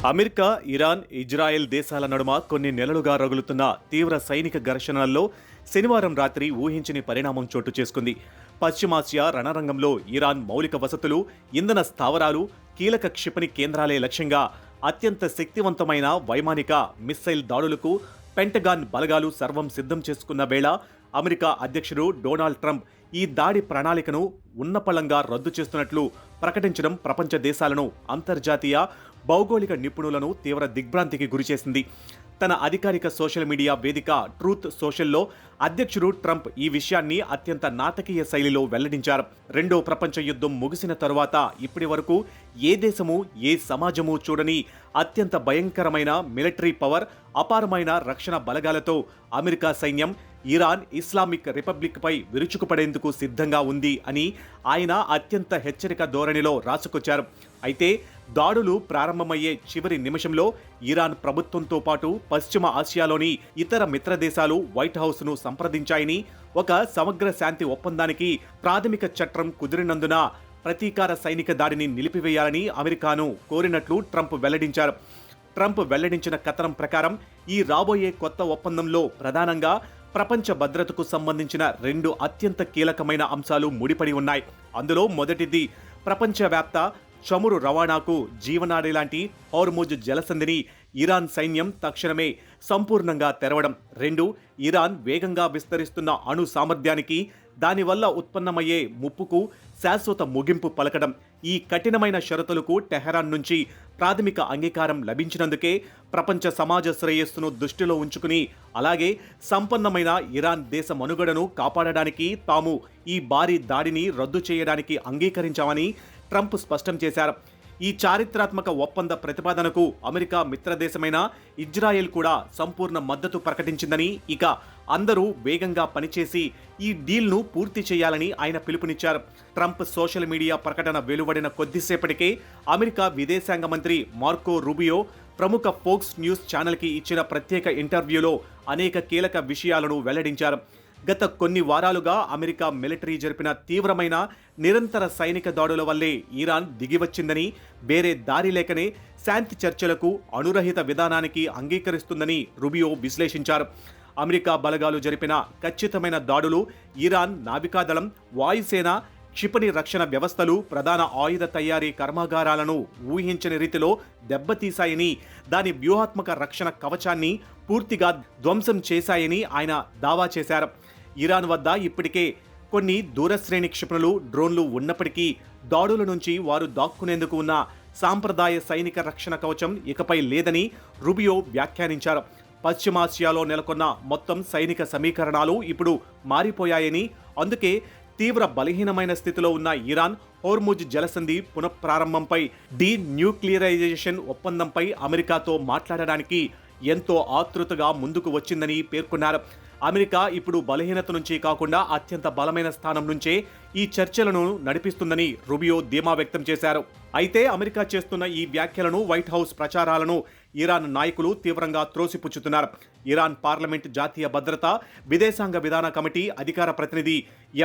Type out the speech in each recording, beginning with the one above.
America, Iran, Israel దేశాల నడుమ కొన్ని నెలలుగా రగులుతున్న తీవ్ర సైనిక ఘర్షణల్లో శనివారం రాత్రి ఊహించని పరిణామం చోటు చేసుకుంది. పశ్చిమాసియా రణరంగంలో ఇరాన్ మౌలిక వసతులు, ఇంధన స్థావరాలు, కీలక క్షిపణి కేంద్రాలే లక్ష్యంగా అత్యంత శక్తివంతమైన వైమానిక మిస్సైల్ దాడులకు పెంటగాన్ బలగాలు సర్వం సిద్ధం చేసుకున్న వేళ అమెరికా అధ్యక్షుడు డొనాల్డ్ ట్రంప్ ఈ దాడి ప్రణాళికను ఉన్నపళంగా రద్దు చేస్తున్నట్లు ప్రకటించడం ప్రపంచ దేశాలను, అంతర్జాతీయ భౌగోళిక నిపుణులను తీవ్ర దిగ్భ్రాంతికి గురిచేసింది. తన అధికారిక సోషల్ మీడియా వేదిక ట్రూత్ సోషల్లో అధ్యక్షుడు ట్రంప్ ఈ విషయాన్ని అత్యంత నాటకీయ శైలిలో వెల్లడించారు. రెండో ప్రపంచ యుద్ధం ముగిసిన తరువాత ఇప్పటి వరకు ఏ దేశము, ఏ సమాజము చూడని అత్యంత భయంకరమైన మిలిటరీ పవర్, అపారమైన రక్షణ బలగాలతో అమెరికా సైన్యం ఇరాన్ ఇస్లామిక్ రిపబ్లిక్ పై విరుచుకుపడేందుకు సిద్ధంగా ఉంది అని ఆయన అత్యంత హెచ్చరిక ధోరణిలో రాసుకొచ్చారు. అయితే దాడులు ప్రారంభమయ్యే చివరి నిమిషంలో ఇరాన్ ప్రభుత్వంతో పాటు పశ్చిమ ఆసియాలోని ఇతర మిత్ర దేశాలు వైట్ హౌస్ను సంప్రదించాయని, ఒక సమగ్ర శాంతి ఒప్పందానికి ప్రాథమిక చట్టం కుదిరినందున ప్రతీకార సైనిక దాడిని నిలిపివేయాలని అమెరికాను కోరినట్లు ట్రంప్ వెల్లడించారు. ట్రంప్ వెల్లడించిన కథనం ప్రకారం ఈ రాబోయే కొత్త ఒప్పందంలో ప్రధానంగా ప్రపంచ భద్రతకు సంబంధించిన రెండు అత్యంత కీలకమైన అంశాలు ముడిపడి ఉన్నాయి. అందులో మొదటిది ప్రపంచవ్యాప్త చమురు రవాణాకు జీవనాడి లాంటి హోర్ముజ్ జలసంధిని ఇరాన్ సైన్యం తక్షణమే సంపూర్ణంగా తెరవడం. రెండు, ఇరాన్ వేగంగా విస్తరిస్తున్న అణు సామర్థ్యానికి, దానివల్ల ఉత్పన్నమయ్యే ముప్పుకు శాశ్వత ముగింపు పలకడం. ఈ కఠినమైన షరతులకు టెహరాన్ నుంచి ప్రాథమిక అంగీకారం లభించినందుకే ప్రపంచ సమాజ శ్రేయస్సును దృష్టిలో ఉంచుకుని, అలాగే సంపన్నమైన ఇరాన్ దేశ మనుగడను కాపాడడానికి తాము ఈ భారీ దాడిని రద్దు చేయడానికి అంగీకరించామని ట్రంప్ స్పష్టం చేశారు. ఈ చారిత్రాత్మక ఒప్పంద ప్రతిపాదనకు అమెరికా మిత్రదేశమైన ఇజ్రాయెల్ కూడా సంపూర్ణ మద్దతు ప్రకటించిందని, ఇక అందరూ వేగంగా పనిచేసి ఈ డీల్ను పూర్తి చేయాలని ఆయన పిలుపునిచ్చారు. ట్రంప్ సోషల్ మీడియా ప్రకటన వెలువడిన కొద్దిసేపటికే అమెరికా విదేశాంగ మంత్రి మార్కో రూబియో ప్రముఖ ఫోక్స్ న్యూస్ ఛానల్కి ఇచ్చిన ప్రత్యేక ఇంటర్వ్యూలో అనేక కీలక విషయాలను వెల్లడించారు. గత కొన్ని వారాలుగా అమెరికా మిలిటరీ జరిపిన తీవ్రమైన నిరంతర సైనిక దాడుల వల్లే ఇరాన్ దిగివచ్చిందని, వేరే దారి లేకనే శాంతి చర్చలకు, అణురహిత విధానానికి అంగీకరిస్తుందని రూబియో విశ్లేషించారు. అమెరికా బలగాలు జరిపిన ఖచ్చితమైన దాడులు ఇరాన్ నావికాదళం, వాయుసేన, క్షిపణి రక్షణ వ్యవస్థలు, ప్రధాన ఆయుధ తయారీ కర్మాగారాలను ఊహించని రీతిలో దెబ్బతీశాయని, దాని వ్యూహాత్మక రక్షణ కవచాన్ని పూర్తిగా ధ్వంసం చేశాయని ఆయన దావా చేశారు. ఇరాన్ వద్ద ఇప్పటికే కొన్ని దూరశ్రేణి క్షిపణులు, డ్రోన్లు ఉన్నప్పటికీ దాడుల నుంచి వారు దాక్కునేందుకు ఉన్న సాంప్రదాయ సైనిక రక్షణ కవచం ఇకపై లేదని రూబియో వ్యాఖ్యానించారు. పశ్చిమాసియాలో నెలకొన్న మొత్తం సైనిక సమీకరణాలు ఇప్పుడు మారిపోయాయని, అందుకే తీవ్ర బలహీనమైన స్థితిలో ఉన్న ఇరాన్ హోర్ముజ్ జలసంధి పునఃప్రారంభంపై, డీన్యూక్లియరైజేషన్ ఒప్పందంపై అమెరికాతో మాట్లాడడానికి ఎంతో ఆతృతగా ముందుకు వచ్చిందని పేర్కొన్నారు. అమెరికా ఇప్పుడు బలహీనత నుంచి కాకుండా అత్యంత బలమైన స్థానం నుంచే ఈ చర్చలను నడిపిస్తుందని రూబియో ధీమా వ్యక్తం చేశారు. అయితే అమెరికా చేస్తున్న ఈ వ్యాఖ్యలను, వైట్ హౌస్ ప్రచారాలను ఇరాన్ నాయకులు తీవ్రంగా త్రోసిపుచ్చుతున్నారు. ఇరాన్ పార్లమెంట్ జాతీయ భద్రత, విదేశాంగ విధాన కమిటీ అధికార ప్రతినిధి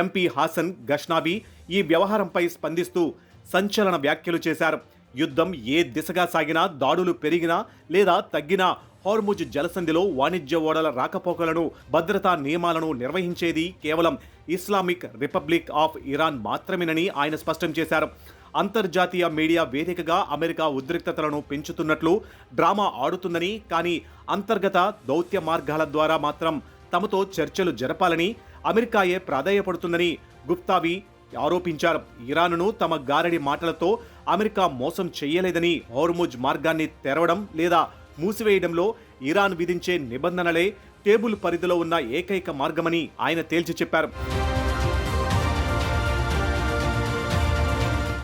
ఎంపీ హాసన్ గష్నాబీ ఈ వ్యవహారంపై స్పందిస్తూ సంచలన వ్యాఖ్యలు చేశారు. యుద్ధం ఏ దిశగా సాగినా, దాడులు పెరిగినా లేదా తగ్గినా హోర్ముజ్ జలసంధిలో వాణిజ్య ఓడల రాకపోకలను, భద్రతా నియమాలను నిర్వహించేది కేవలం ఇస్లామిక్ రిపబ్లిక్ ఆఫ్ ఇరాన్ మాత్రమేనని ఆయన స్పష్టం చేశారు. అంతర్జాతీయ మీడియా వేదికగా అమెరికా ఉద్రిక్తతలను పెంచుతున్నట్లు డ్రామా ఆడుతుందని, కానీ అంతర్గత దౌత్య మార్గాల ద్వారా మాత్రం తమతో చర్చలు జరపాలని అమెరికాయే ప్రాధాయపడుతుందని గుప్తావి ఆరోపించారు. ఇరాన్ను తమ గారడి మాటలతో అమెరికా మోసం చేయలేదని, హోర్ముజ్ మార్గాన్ని తెరవడం లేదా మూసివేయడంలో ఇరాన్ విధించే నిబంధనలే టేబుల్ పరిధిలో ఉన్న ఏకైక మార్గమని ఆయన తేల్చి చెప్పారు.